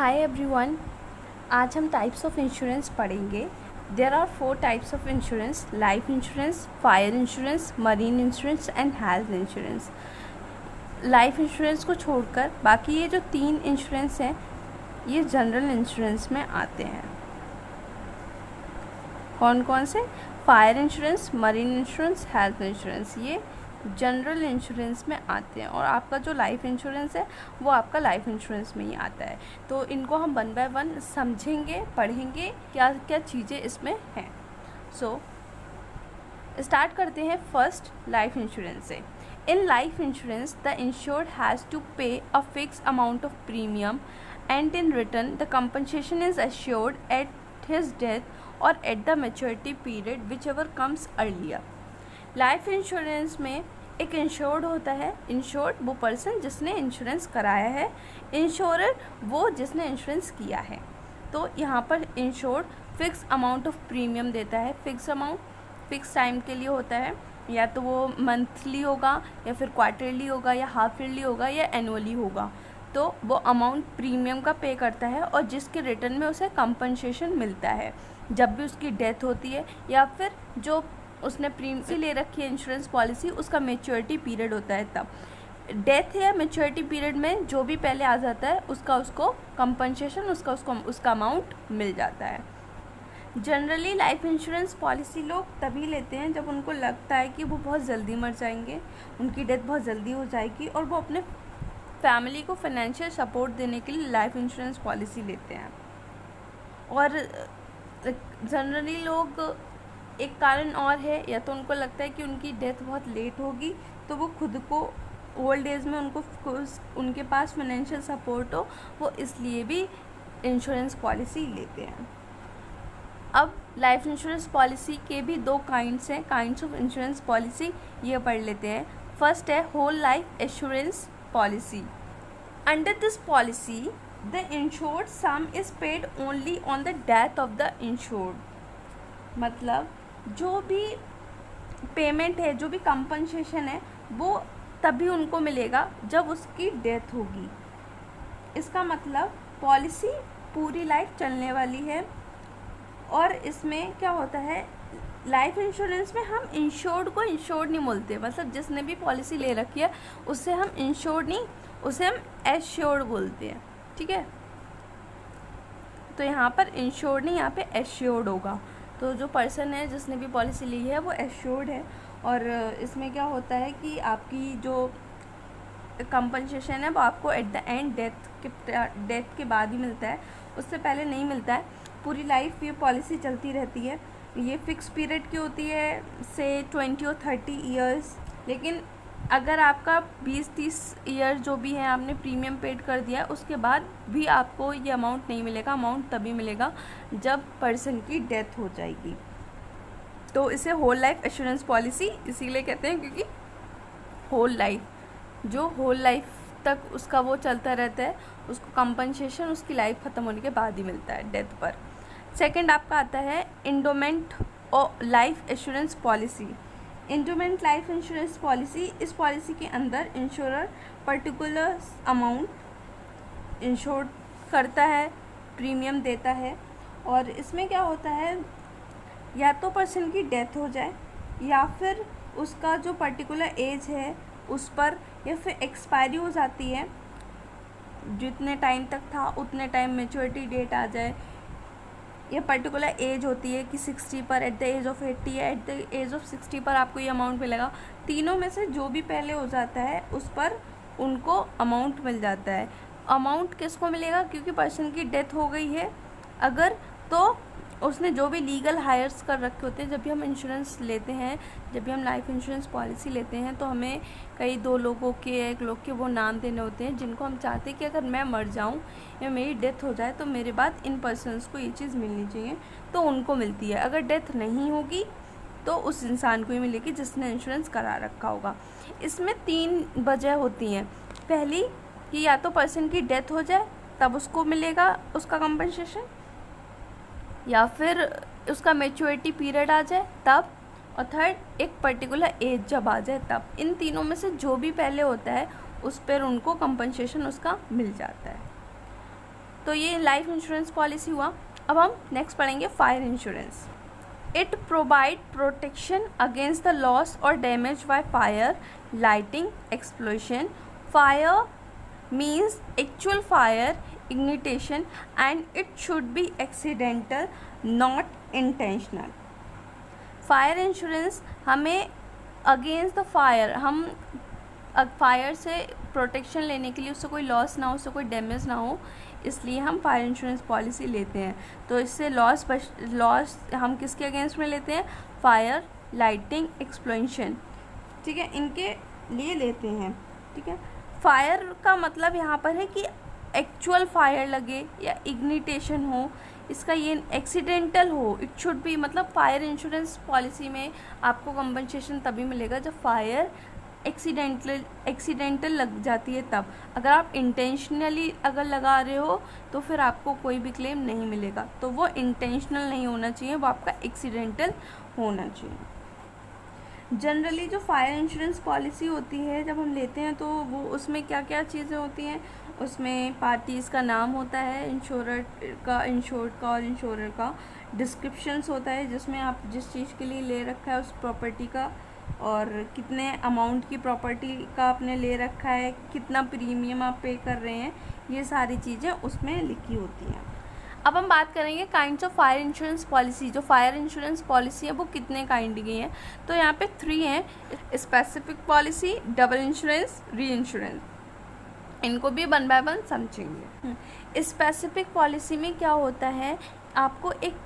हाय everyone. आज हम types of insurance पढ़ेंगे। There are 4 types of insurance: life insurance, fire insurance, marine insurance and health insurance. Life insurance को छोड़कर बाकी ये जो 3 इंश्योरेंस हैं ये जनरल इंश्योरेंस में आते हैं। कौन कौन से? Fire insurance, marine insurance, health insurance, ये जनरल इंश्योरेंस में आते हैं। और आपका जो लाइफ इंश्योरेंस है वो आपका लाइफ इंश्योरेंस में ही आता है। तो इनको हम 1 बाय 1 समझेंगे, पढ़ेंगे क्या क्या चीज़ें इसमें हैं। सो स्टार्ट करते हैं फर्स्ट लाइफ इंश्योरेंस से। In life insurance the insured has to pay a fix amount of premium and in return the compensation is assured at his death और at the maturity period whichever comes earlier. Life insurance में एक insured होता है। Insured वो person जिसने insurance कराया है, insurer वो जिसने इंश्योरेंस किया है। तो यहाँ पर insured fix amount of premium देता है। फिक्स अमाउंट फिक्स टाइम के लिए होता है, या तो वो मंथली होगा या फिर क्वार्टरली होगा या हाफ ईयरली होगा या एनुअली होगा। तो वो अमाउंट प्रीमियम का पे करता है और जिसके रिटर्न में उसे कंपनसेशन मिलता है जब भी उसकी डेथ होती है, या फिर जो उसने प्रीमियम ले रखी है इंश्योरेंस पॉलिसी उसका मैच्योरिटी पीरियड होता है तब। डेथ या मैच्योरिटी पीरियड में जो भी पहले आ जाता है उसको कंपनसेशन उसका अमाउंट मिल जाता है। जनरली लाइफ इंश्योरेंस पॉलिसी लोग तभी लेते हैं जब उनको लगता है कि वो बहुत जल्दी मर जाएंगे, उनकी डेथ बहुत जल्दी हो जाएगी और वो अपने फैमिली को फाइनेंशियल सपोर्ट देने के लिए लाइफ इंश्योरेंस पॉलिसी लेते हैं। और जनरली लोग एक कारण और है, या तो उनको लगता है कि उनकी डेथ बहुत लेट होगी तो वो खुद को ओल्ड एज में उनके पास फाइनेंशियल सपोर्ट हो, वो इसलिए भी इंश्योरेंस पॉलिसी लेते हैं। अब लाइफ इंश्योरेंस पॉलिसी के भी 2 काइंड्स हैं, काइंड्स ऑफ इंश्योरेंस पॉलिसी, ये पढ़ लेते हैं। फर्स्ट है whole life assurance policy. Under this policy the insured sum is paid only on the death of the insured. मतलब जो भी पेमेंट है, जो भी कंपनसेशन है, वो तभी उनको मिलेगा जब उसकी डेथ होगी। इसका मतलब पॉलिसी पूरी लाइफ चलने वाली है। और इसमें क्या होता है, लाइफ इंश्योरेंस में हम इंश्योर्ड को इंश्योर्ड नहीं बोलते, मतलब जिसने भी पॉलिसी ले रखी है उससे हम इंश्योर्ड नहीं, उसे हम एश्योर्ड बोलते हैं। ठीक है, तो यहाँ पर इंश्योर्ड नहीं, यहाँ पे एश्योर्ड होगा। तो जो पर्सन है जिसने भी पॉलिसी ली है वो एश्योर्ड है। और इसमें क्या होता है कि आपकी जो कंपनसेशन है वो आपको एट द एंड डेथ के बाद ही मिलता है, उससे पहले नहीं मिलता है। पूरी लाइफ ये पॉलिसी चलती रहती है। ये फ़िक्स पीरियड की होती है, से 20 और 30 ईयर्स। लेकिन अगर आपका 20-30 ईयर जो भी है आपने प्रीमियम पेड कर दिया, उसके बाद भी आपको ये अमाउंट नहीं मिलेगा। अमाउंट तभी मिलेगा जब पर्सन की डेथ हो जाएगी। तो इसे होल लाइफ एश्योरेंस पॉलिसी इसीलिए कहते हैं क्योंकि होल लाइफ तक उसका वो चलता रहता है, उसको कंपनसेशन उसकी लाइफ ख़त्म होने के बाद ही मिलता है, डेथ पर। सेकंड आपका आता है इंडोमेंट और life assurance policy. Endowment life insurance policy, इस पॉलिसी के अंदर इंश्योरर पर्टिकुलर अमाउंट इंश्योर करता है, प्रीमियम देता है। और इसमें क्या होता है, या तो पर्सन की डेथ हो जाए या फिर उसका जो पर्टिकुलर एज है उस पर, या फिर एक्सपायरी हो जाती है, जितने टाइम तक था उतने टाइम मैच्योरिटी डेट आ जाए, ये पर्टिकुलर एज होती है कि 60 पर, एट द एज ऑफ 80 या एट द एज ऑफ 60 पर आपको ये अमाउंट मिलेगा। तीनों में से जो भी पहले हो जाता है उस पर उनको अमाउंट मिल जाता है। अमाउंट किसको मिलेगा? क्योंकि पर्सन की डेथ हो गई है अगर, तो उसने जो भी लीगल हायर्स कर रखे होते हैं। जब भी हम इंश्योरेंस लेते हैं, जब भी हम लाइफ इंश्योरेंस पॉलिसी लेते हैं तो हमें कई 2 लोगों के, 1 लोग के वो नाम देने होते हैं जिनको हम चाहते हैं कि अगर मैं मर जाऊं या मेरी डेथ हो जाए तो मेरे बाद इन पर्सनस को ये चीज़ मिलनी चाहिए, तो उनको मिलती है। अगर डेथ नहीं होगी तो उस इंसान को ही मिलेगी जिसने इंश्योरेंस करा रखा होगा। इसमें 3 वजह होती हैं। पहली कि या तो पर्सन की डेथ हो जाए तब उसको मिलेगा उसका कंपनसेशन, या फिर उसका मैच्योरिटी पीरियड आ जाए तब, और थर्ड एक पर्टिकुलर एज जब आ जाए तब। इन तीनों में से जो भी पहले होता है उस पर उनको कंपनसेशन उसका मिल जाता है। तो ये लाइफ इंश्योरेंस पॉलिसी हुआ। अब हम नेक्स्ट पढ़ेंगे fire insurance. It provide protection against the loss और damage by fire, lighting, explosion. Fire means actual fire ignition and it should be accidental, not intentional. Fire insurance हमें against the fire, हम fire से protection लेने के लिए, उससे कोई loss ना हो, उससे कोई डैमेज ना हो, इसलिए हम फायर इंश्योरेंस पॉलिसी लेते हैं। तो इससे लॉस हम किसके अगेंस्ट में लेते हैं? फायर, लाइटिंग, एक्सप्लोजन, ठीक है, इनके लिए लेते हैं। ठीक है, फायर का मतलब यहाँ पर है कि एक्चुअल फायर लगे या इग्निटेशन हो, इसका ये एक्सीडेंटल हो, इट शुड बी, मतलब फायर इंश्योरेंस पॉलिसी में आपको कंपनसेशन तभी मिलेगा जब फायर एक्सीडेंटल लग जाती है तब। अगर आप इंटेंशनली अगर लगा रहे हो तो फिर आपको कोई भी क्लेम नहीं मिलेगा। तो वो इंटेंशनल नहीं होना चाहिए, वो आपका एक्सीडेंटल होना चाहिए। जनरली जो फायर इंश्योरेंस पॉलिसी होती है जब हम लेते हैं तो वो उसमें क्या क्या चीज़ें होती हैं, उसमें पार्टीज़ का नाम होता है, इंश्योर्ड का और इंश्योरर का डिस्क्रिप्शंस होता है जिसमें आप जिस चीज़ के लिए ले रखा है उस प्रॉपर्टी का, और कितने अमाउंट की प्रॉपर्टी का आपने ले रखा है, कितना प्रीमियम आप पे कर रहे हैं, ये सारी चीज़ें उसमें लिखी होती हैं। अब हम बात करेंगे kinds of fire insurance policy. जो फायर इंश्योरेंस पॉलिसी है वो कितने काइंड की हैं, तो यहाँ पे 3 हैं, स्पेसिफिक पॉलिसी, डबल इंश्योरेंस, री इंश्योरेंस। इनको भी 1 बाय 1 समझेंगे। स्पेसिफिक पॉलिसी में क्या होता है, आपको एक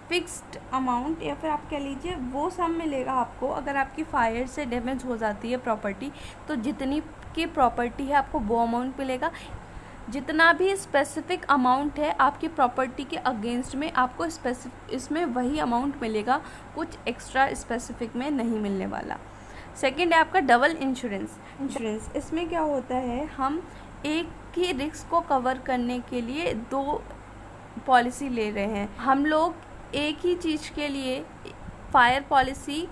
फिक्स्ड अमाउंट या फिर आप कह लीजिए वो सम मिलेगा आपको। अगर आपकी फायर से डैमेज हो जाती है प्रॉपर्टी तो जितनी की प्रॉपर्टी है आपको वो अमाउंट मिलेगा। जितना भी स्पेसिफिक अमाउंट है आपकी प्रॉपर्टी के अगेंस्ट में आपको इसमें वही अमाउंट मिलेगा, कुछ एक्स्ट्रा स्पेसिफिक में नहीं मिलने वाला। सेकंड है आपका डबल इंश्योरेंस। इसमें क्या होता है, हम एक ही रिस्क को कवर करने के लिए 2 पॉलिसी ले रहे हैं। हम लोग एक ही चीज़ के लिए फायर पॉलिसी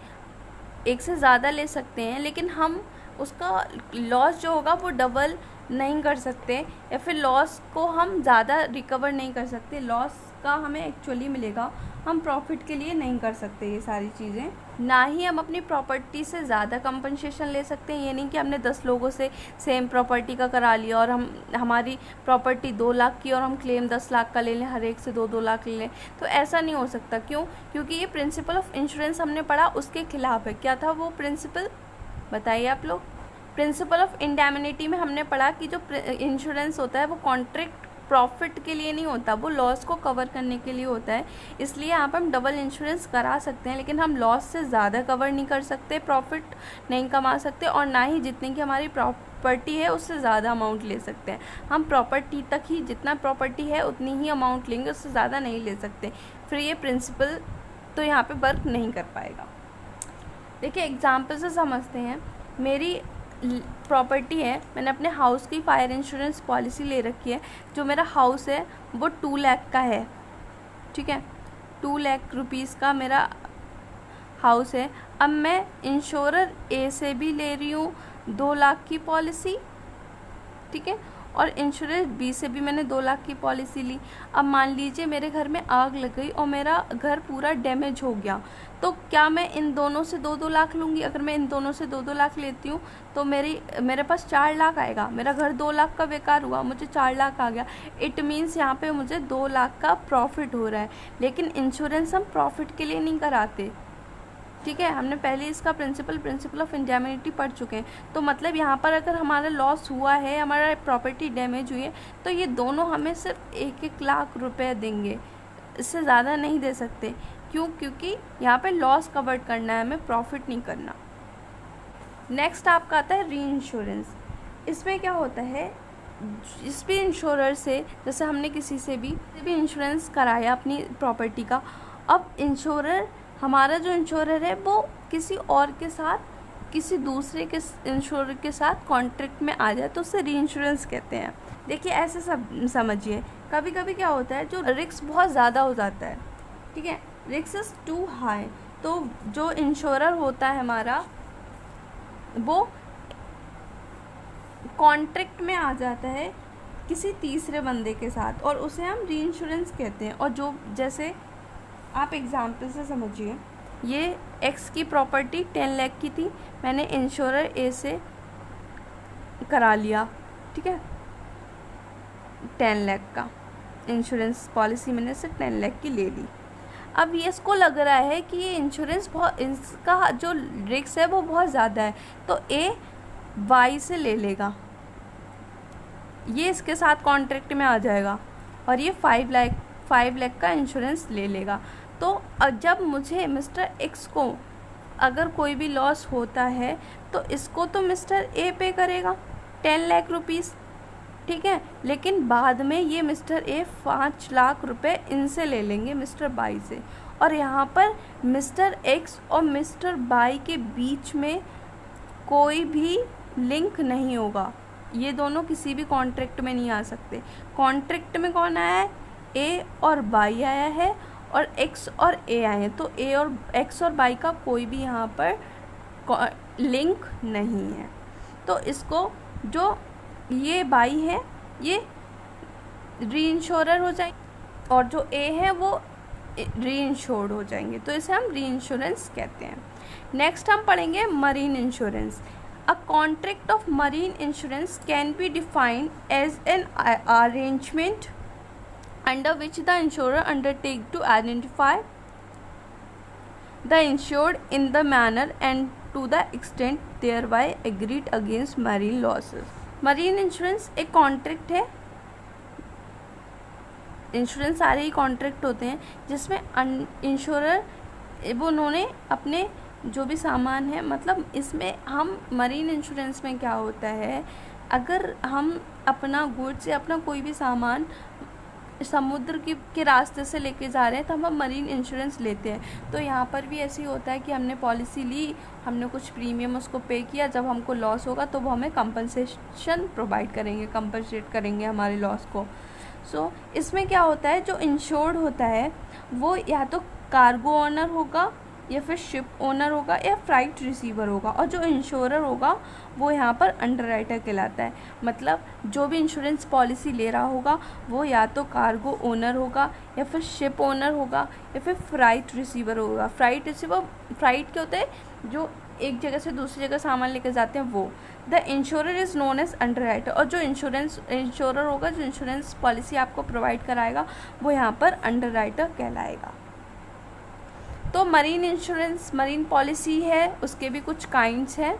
एक से ज़्यादा ले सकते हैं, लेकिन हम उसका लॉस जो होगा वो डबल नहीं कर सकते, या फिर लॉस को हम ज़्यादा रिकवर नहीं कर सकते। लॉस का हमें एक्चुअली मिलेगा, हम प्रॉफिट के लिए नहीं कर सकते ये सारी चीज़ें। ना ही हम अपनी प्रॉपर्टी से ज़्यादा कंपनसेशन ले सकते हैं। ये नहीं कि हमने 10 लोगों से सेम प्रॉपर्टी का करा लिया और हमारी प्रॉपर्टी 2 लाख की और हम क्लेम 10 लाख का ले लें, हर एक से 2-2 लाख ले लें, तो ऐसा नहीं हो सकता। क्यों? क्योंकि ये प्रिंसिपल ऑफ इंश्योरेंस हमने पढ़ा, उसके खिलाफ है। क्या था वो प्रिंसिपल, बताइए आप लोग। प्रिंसिपल ऑफ इंडेमनिटी में हमने पढ़ा कि जो इंश्योरेंस होता है वो कॉन्ट्रैक्ट प्रॉफिट के लिए नहीं होता, वो लॉस को कवर करने के लिए होता है। इसलिए यहाँ पर हम डबल इंश्योरेंस करा सकते हैं, लेकिन हम लॉस से ज़्यादा कवर नहीं कर सकते, प्रॉफिट नहीं कमा सकते, और ना ही जितनी की हमारी प्रॉपर्टी है उससे ज़्यादा अमाउंट ले सकते हैं। हम प्रॉपर्टी तक ही, जितना प्रॉपर्टी है उतनी ही अमाउंट लेंगे, उससे ज़्यादा नहीं ले सकते। फिर ये प्रिंसिपल तो यहाँ पर वर्क नहीं कर पाएगा। देखिए एग्जाम्पल से समझते हैं। मेरी प्रॉपर्टी है, मैंने अपने हाउस की फायर इंश्योरेंस पॉलिसी ले रखी है। जो मेरा हाउस है वो 2 लाख का है, ठीक है, 2 लाख रुपीज़ का मेरा हाउस है। अब मैं इंश्योरर ए से भी ले रही हूँ 2 लाख की पॉलिसी, ठीक है, और इंश्योरेंस बी से भी मैंने 2 लाख की पॉलिसी ली। अब मान लीजिए मेरे घर में आग लग गई और मेरा घर पूरा डैमेज हो गया, तो क्या मैं इन दोनों से 2-2 लाख लूँगी? अगर मैं इन दोनों से 2-2 लाख लेती हूँ तो मेरे पास 4 लाख आएगा। मेरा घर 2 लाख का बेकार हुआ, मुझे 4 लाख आ गया। इट मीन्स यहाँ पे मुझे 2 लाख का प्रॉफिट हो रहा है। लेकिन इंश्योरेंस हम प्रॉफिट के लिए नहीं कराते, ठीक है। हमने पहले इसका प्रिंसिपल ऑफ इंडेमनिटी पढ़ चुके हैं। तो मतलब यहाँ पर अगर हमारा लॉस हुआ है, हमारा प्रॉपर्टी डैमेज हुई है, तो ये दोनों हमें सिर्फ 1-1 लाख रुपए देंगे, इससे ज़्यादा नहीं दे सकते। क्यों? क्योंकि यहाँ पे लॉस कवर करना है, हमें प्रॉफिट नहीं करना। नेक्स्ट आपका आता है री इंश्योरेंस। इसमें क्या होता है, जिस भी इंश्योरर से, जैसे हमने किसी से भी इंश्योरेंस कराया अपनी प्रॉपर्टी का, अब हमारा जो इंश्योरर है वो किसी और के साथ, किसी दूसरे के इंश्योरर के साथ कॉन्ट्रैक्ट में आ जाए तो उसे री इंश्योरेंस कहते हैं। देखिए ऐसे समझिए, कभी कभी क्या होता है, जो रिस्क बहुत ज़्यादा हो जाता है, ठीक है, रिस्क इज़ टू हाई, तो जो इंश्योरर होता है हमारा वो कॉन्ट्रैक्ट में आ जाता है किसी तीसरे बंदे के साथ, और उसे हम री इंश्योरेंस कहते हैं। और जो जैसे आप एग्जाम्पल से समझिए, ये एक्स की प्रॉपर्टी 10 लाख की थी, मैंने इंश्योरर ए से करा लिया, ठीक है, 10 लाख का इंश्योरेंस पॉलिसी मैंने से 10 लाख की ले ली। अब ये इसको लग रहा है कि ये इंश्योरेंस बहुत, इसका जो रिस्क है वो बहुत ज़्यादा है, तो ए वाई से ले लेगा, ये इसके साथ कॉन्ट्रैक्ट में आ जाएगा और ये 5 लाख का इंश्योरेंस ले लेगा। तो जब मुझे मिस्टर एक्स को अगर कोई भी लॉस होता है तो इसको तो मिस्टर ए पे करेगा 10 लाख रुपीज़, ठीक है, लेकिन बाद में ये मिस्टर ए 5 लाख रुपए इनसे ले लेंगे मिस्टर बाई से, और यहाँ पर मिस्टर एक्स और मिस्टर बाई के बीच में कोई भी लिंक नहीं होगा, ये दोनों किसी भी कॉन्ट्रैक्ट में नहीं आ सकते। कॉन्ट्रैक्ट में कौन आया है, ए और बाई आया है, और एक्स और ए आए हैं, तो ए और एक्स और बाई का कोई भी यहाँ पर लिंक नहीं है। तो इसको जो ये बाई है ये री इंश्योरर हो जाएंगे और जो ए है वो री इंश्योर्ड हो जाएंगे, तो इसे हम री इंश्योरेंस कहते हैं। नेक्स्ट हम पढ़ेंगे marine insurance. A contract of marine insurance can be defined as an arrangement under which the insurer undertake to identify the insured in the manner and to the extent thereby agreed against marine losses. Marine insurance एक contract है, insurance सारे ही contract होते हैं जिसमें insurer वो उन्होंने अपने जो भी सामान है, मतलब इसमें हम मरीन इंश्योरेंस में क्या होता है, अगर हम अपना गुड्स या अपना कोई भी सामान समुद्र के रास्ते से लेके जा रहे हैं तो हम मरीन इंश्योरेंस लेते हैं। तो यहाँ पर भी ऐसे ही होता है कि हमने पॉलिसी ली, हमने कुछ प्रीमियम उसको पे किया, जब हमको लॉस होगा तो वो हमें कंपनसेशन प्रोवाइड करेंगे, कंपनसेट करेंगे हमारे लॉस को। सो इसमें क्या होता है, जो इंश्योर्ड होता है वो या तो कार्गो ओनर होगा या फिर शिप ओनर होगा या फ्राइट रिसीवर होगा, और जो इंश्योरर होगा वो यहाँ पर अंडरराइटर कहलाता है। मतलब जो भी इंश्योरेंस पॉलिसी ले रहा होगा वो या तो कार्गो ओनर होगा या फिर शिप ओनर होगा या फिर फ्राइट रिसीवर होगा। फ्राइट रिसीवर, फ्राइट क्या होता है, जो एक जगह से दूसरी जगह सामान लेकर जाते हैं वो। The insurer is known as underwriter, और जो इंश्योरर होगा, जो इंश्योरेंस पॉलिसी आपको प्रोवाइड कराएगा वो यहाँ पर अंडरराइटर कहलाएगा। तो मरीन इंश्योरेंस, मरीन पॉलिसी है, उसके भी कुछ काइंड्स हैं।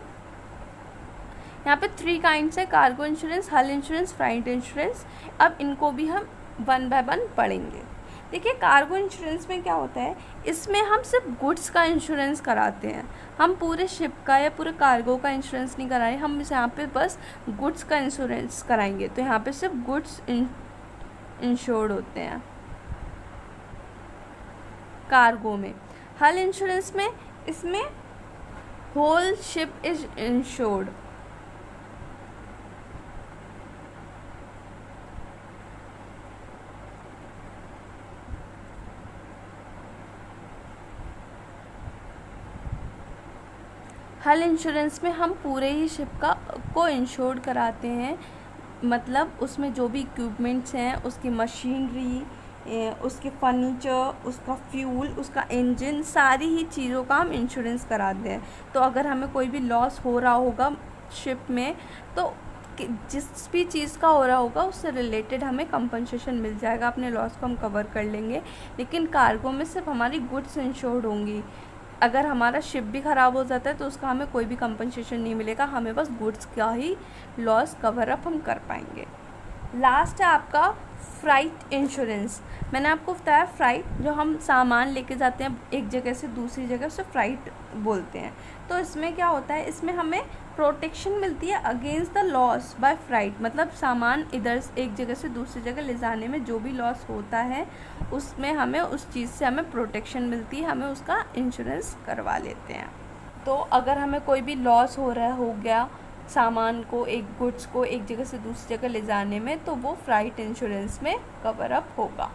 यहाँ पे 3 काइंड्स है, कार्गो इंश्योरेंस, हल इंश्योरेंस, फ्राइट इंश्योरेंस। अब इनको भी हम 1 बाय 1 पढ़ेंगे। देखिए कार्गो इंश्योरेंस में क्या होता है, इसमें हम सिर्फ गुड्स का इंश्योरेंस कराते हैं, हम पूरे शिप का या पूरे कार्गो का इंश्योरेंस नहीं कराएं, हम यहाँ पे बस गुड्स का इंश्योरेंस कराएंगे। तो यहाँ पे सिर्फ गुड्स इंश्योर्ड होते हैं कार्गो में। हल इंश्योरेंस में इसमें होल शिप इज इंश्योर्ड। हल इंश्योरेंस में हम पूरे ही शिप को इंश्योर्ड कराते हैं, मतलब उसमें जो भी इक्विपमेंट्स हैं, उसकी मशीनरी, उसके फर्नीचर, उसका फ्यूल, उसका इंजन, सारी ही चीज़ों का हम इंश्योरेंस कराते हैं। तो अगर हमें कोई भी लॉस हो रहा होगा शिप में, तो जिस भी चीज़ का हो रहा होगा उससे रिलेटेड हमें कंपनसेशन मिल जाएगा, अपने लॉस को हम कवर कर लेंगे। लेकिन कार्गो में सिर्फ हमारी गुड्स इंश्योर्ड होंगी। अगर हमारा शिप भी ख़राब हो जाता है तो उसका हमें कोई भी कंपनसेशन नहीं मिलेगा, हमें बस गुड्स का ही लॉस कवर अप हम कर पाएंगे। लास्ट है आपका फ्राइट इंश्योरेंस। मैंने आपको बताया फ्राइट, जो हम सामान लेके जाते हैं एक जगह से दूसरी जगह, उसे फ्राइट बोलते हैं। तो इसमें क्या होता है, इसमें हमें प्रोटेक्शन मिलती है against the loss by freight, मतलब सामान इधर एक जगह से दूसरी जगह ले जाने में जो भी लॉस होता है उसमें हमें उस चीज़ से हमें प्रोटेक्शन मिलती है, हमें उसका इंश्योरेंस करवा लेते हैं। तो अगर हमें कोई भी लॉस हो गया सामान को, एक गुड्स को एक जगह से दूसरी जगह ले जाने में, तो वो फ्राइट इंश्योरेंस में कवर अप होगा।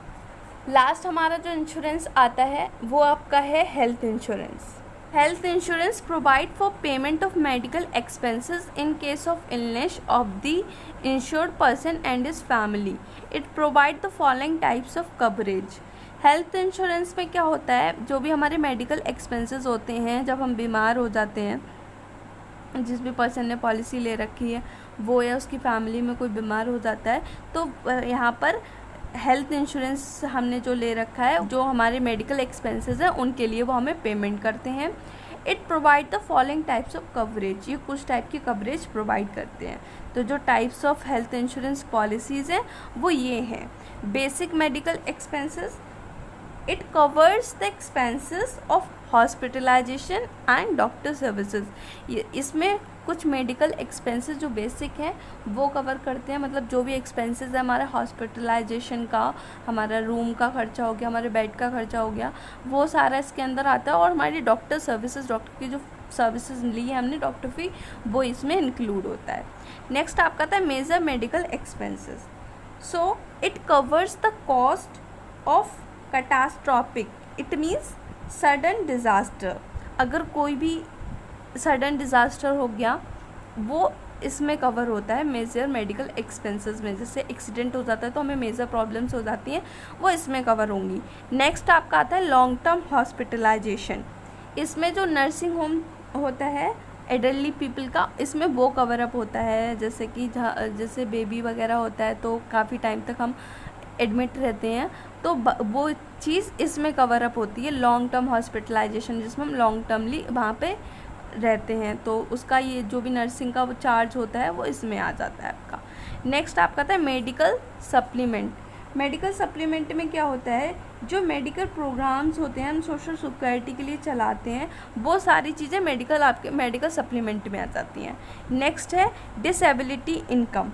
लास्ट हमारा जो इंश्योरेंस आता है वो आपका है health insurance. Health insurance provide for payment of medical expenses in case of illness of the insured person and his family. It provide the following types of coverage. Health insurance में क्या होता है, जो भी हमारे मेडिकल एक्सपेंसेस होते हैं जब हम बीमार हो जाते हैं, जिस भी पर्सन ने पॉलिसी ले रखी है वो या उसकी फैमिली में कोई बीमार हो जाता है, तो यहाँ पर हेल्थ इंश्योरेंस हमने जो ले रखा है, जो हमारे मेडिकल एक्सपेंसेस हैं उनके लिए वो हमें पेमेंट करते हैं. It provide the following types of coverage. ये कुछ टाइप की कवरेज प्रोवाइड करते हैं. तो जो types of health insurance policies हैं वो ये हैं. Basic medical expenses, it covers the expenses of hospitalisation and doctor services. इसमें कुछ मेडिकल एक्सपेंसेस जो बेसिक हैं वो कवर करते हैं. मतलब जो भी एक्सपेंसेस है हमारा हॉस्पिटलाइजेशन का, हमारा रूम का खर्चा हो गया, हमारे बेड का खर्चा हो गया, वो सारा इसके अंदर आता है. और हमारी डॉक्टर सर्विसेज, डॉक्टर की जो सर्विसेज ली है हमने डॉक्टर फी, वो इसमें इंक्लूड होता है. नेक्स्ट आपका आता है major medical expenses. So it covers the cost of catastrophic, it means sudden disaster. अगर कोई भी सडन डिज़ास्टर हो गया वो इसमें कवर होता है मेजर मेडिकल एक्सपेंसेस में. जैसे एक्सीडेंट हो जाता है तो हमें मेजर प्रॉब्लम्स हो जाती हैं, वो इसमें कवर होंगी. नेक्स्ट आपका आता है लॉन्ग टर्म हॉस्पिटलाइजेशन. इसमें जो नर्सिंग होम होता है एडल्टली पीपल का, इसमें वो कवर अप होता है. जैसे कि जैसे बेबी वगैरह होता है तो काफ़ी टाइम तक हम एडमिट रहते हैं, तो वो चीज़ इसमें कवर अप होती है. लॉन्ग टर्म हॉस्पिटलाइजेशन, जिसमें हम लॉन्ग टर्मली वहाँ पे रहते हैं, तो उसका ये जो भी नर्सिंग का वो चार्ज होता है वो इसमें आ जाता है आपका. नेक्स्ट आपका आता है मेडिकल सप्लीमेंट. मेडिकल सप्लीमेंट में क्या होता है, जो मेडिकल प्रोग्राम्स होते हैं हम सोशल सिक्योरिटी के लिए चलाते हैं, वो सारी चीज़ें आपके मेडिकल सप्लीमेंट में आ जाती हैं. नेक्स्ट है डिसेबिलिटी इनकम.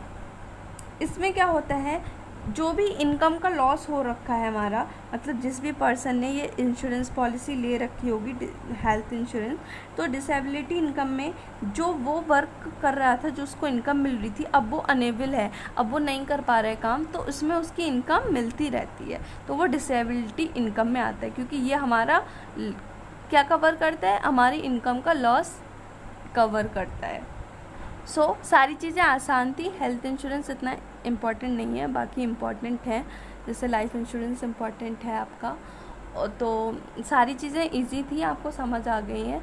इसमें क्या होता है, जो भी इनकम का लॉस हो रखा है हमारा, मतलब जिस भी पर्सन ने ये इंश्योरेंस पॉलिसी ले रखी होगी हेल्थ इंश्योरेंस, तो डिसेबिलिटी इनकम में जो वो वर्क कर रहा था, जो उसको इनकम मिल रही थी, अब वो अनेबल है, अब वो नहीं कर पा रहा है काम, तो उसमें उसकी इनकम मिलती रहती है, तो वो डिसेबिलिटी इनकम में आता है. क्योंकि ये हमारा क्या कवर करता है, हमारी इनकम का लॉस कवर करता है. सो सारी चीज़ें आसान थी. हेल्थ इंश्योरेंस इतना इम्पॉर्टेंट नहीं है, बाकी इम्पॉर्टेंट है. जैसे लाइफ इंश्योरेंस इम्पॉर्टेंट है आपका, तो सारी चीज़ें इजी थी, आपको समझ आ गई हैं.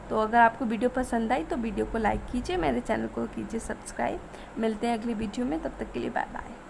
तो अगर आपको वीडियो पसंद आई तो वीडियो को लाइक कीजिए, मेरे चैनल को कीजिए सब्सक्राइब. मिलते हैं अगली वीडियो में, तब तक के लिए बाय बाय.